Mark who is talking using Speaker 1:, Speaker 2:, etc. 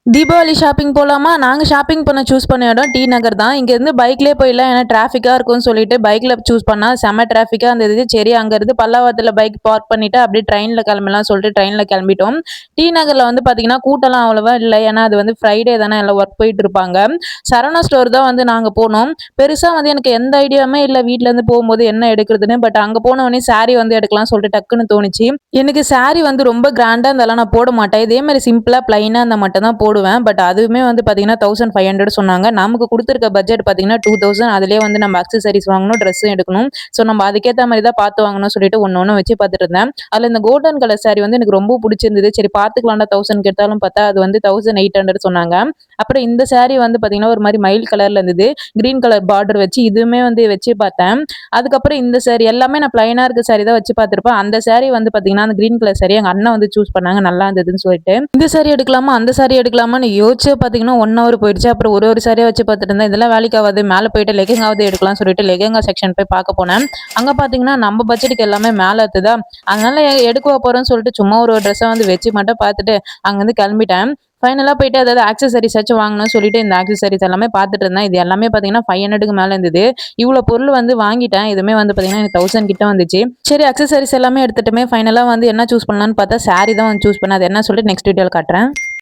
Speaker 1: Deepavali shopping போலாமா? நாங்க shopping பண்ண சூஸ் பண்ண இடம் டி நகர் தான். இங்கேருந்து பைக்லயே போயிடலாம். ஏன்னா டிராஃபிக்கா இருக்கும்னு சொல்லிட்டு பைக்ல சூஸ் பண்ணா செம்ம டிராஃபிக்கா இருந்தது. சரி அங்கருந்து பல்லாவரத்துல பைக் பார்க் பண்ணிட்டு அப்படியே ட்ரெயின்ல கிளம்பலாம்னு சொல்லிட்டு ட்ரெயின்ல கிளம்பிட்டோம். டி நகர்ல வந்து பார்த்தீங்கன்னா, கூட்டம்லாம் அவ்வளவா இல்ல. ஏன்னா அது வந்து ஃப்ரைடே தானே எல்லாம் ஒர்க் போயிட்டு இருப்பாங்க. சரவணா ஸ்டோர் தான் வந்து நாங்க போனோம். பெருசா வந்து எனக்கு எந்த ஐடியாவுமே இல்ல வீட்லருந்து போகும்போது என்ன எடுக்கிறதுன்னு. பட் அங்க போனோனே சாரி வந்து எடுக்கலாம்னு சொல்லிட்டு டக்குன்னு தோணுச்சு. எனக்கு சாரி வந்து ரொம்ப கிராண்டா இருந்தாலும் நான் போட மாட்டேன். இதே மாரி சிம்பிளா பிளைனா இருந்தா மட்டும் தான் போடுவேன். பட் அதுவுமே வந்து பார்த்தீங்கன்னா, 1500 சொன்னாங்க. நமக்கு குடுத்துருக்க பட்ஜெட் பார்த்தீங்கன்னா, 2000 அதிலேயே வந்து நம்ம அக்சஸரீஸ் வாங்கணும், ட்ரெஸ்ஸும் எடுக்கணும். ஸோ நம்ம அதுக்கேத்த மாரி தான் பார்த்து வாங்கணும்னு சொல்லிட்டு ஒண்ணு ஒண்ணு வச்சு பார்த்துட்டு இருந்தேன். அதில இந்த கோல்டன் கலர் சாரி வந்து எனக்கு ரொம்ப புடிச்சிருந்தது. சரி பார்த்துக்கலாம்டா 1000க்கு எடுத்தாலும் பார்த்தா, அது வந்து 1800 சொன்னாங்க. அப்புறம் இந்த சாரி வந்து பார்த்தீங்கன்னா, ஒரு மாரி மயில் கலர்ல இருந்தது. கிரீன் கலர் பார்டர் வச்சு இதுவுமே வந்து வச்சு பார்த்தேன். அதுக்கப்புறம் இந்த சாரி எல்லாமே நான் பிளைனா இருக்க சாரி தான் வச்சு பார்த்துருப்பேன். அந்த சாரி வந்து பார்த்தீங்கன்னா, அந்த கிரீன் கலர் சாரி எங்க அண்ணன் வந்து சூஸ் பண்ணாங்க. நல்லா இருந்ததுன்னு சொல்லிட்டு. இந்த சாரி எடுக்கலாமா? அந்த சாரி எடுக்கலாமான்னு யோசிச்சே பார்த்தீங்கன்னா, 1 ஹவர் போயிடுச்சு. அப்புறம் ஒரு ஒரு சாரியா வச்சு பார்த்துட்டு இருந்தேன். இதெல்லாம் வேலைக்கு ஆவாது. மேல போயிட்டு லெஹெங்காவது எடுக்கலாம்னு சொல்லிட்டு லெஹெங்கா செக்ஷன் போய் பார்க்க போனேன். அங்க பார்த்தீங்கன்னா, நம்ம பட்ஜெட்டுக்கு எல்லாமே மேல இருக்குதா. அதனால எடுக்கவா போறோம்ன்னு சொல்லிட்டு சும்மா ஒரு ட்ரெஸ்ஸ வந்து வச்சு மட்டும் பார்த்துட்டு அங்கருந்து கிளம்பிட்டேன். ஃபைனலா போயிட்டு அதாவது ஆக்சஸரீஸாச்சும் வாங்கணும்னு சொல்லிட்டு இந்த ஆக்சஸரீஸ் எல்லாமே பார்த்துட்டு இருந்தேன். இது எல்லாமே பார்த்தீங்கன்னா 500க்கு மேல இருந்தது. இவ்ளோ பொருள் வந்து வாங்கிட்டேன். இதுவுமே வந்து பார்த்தீங்கன்னா எனக்கு 1000 கிட்ட வந்துச்சு. சரி ஆக்சஸரீஸ் எல்லாமே எடுத்துட்டுமே ஃபைனலா வந்து என்ன சூஸ் பண்ணலான்னு பார்த்தா சாரி தான் வந்து சூஸ் பண்ணேன். அது என்ன சொல்லிட்டு நெக்ஸ்ட் வீடியோல காட்டுறேன்.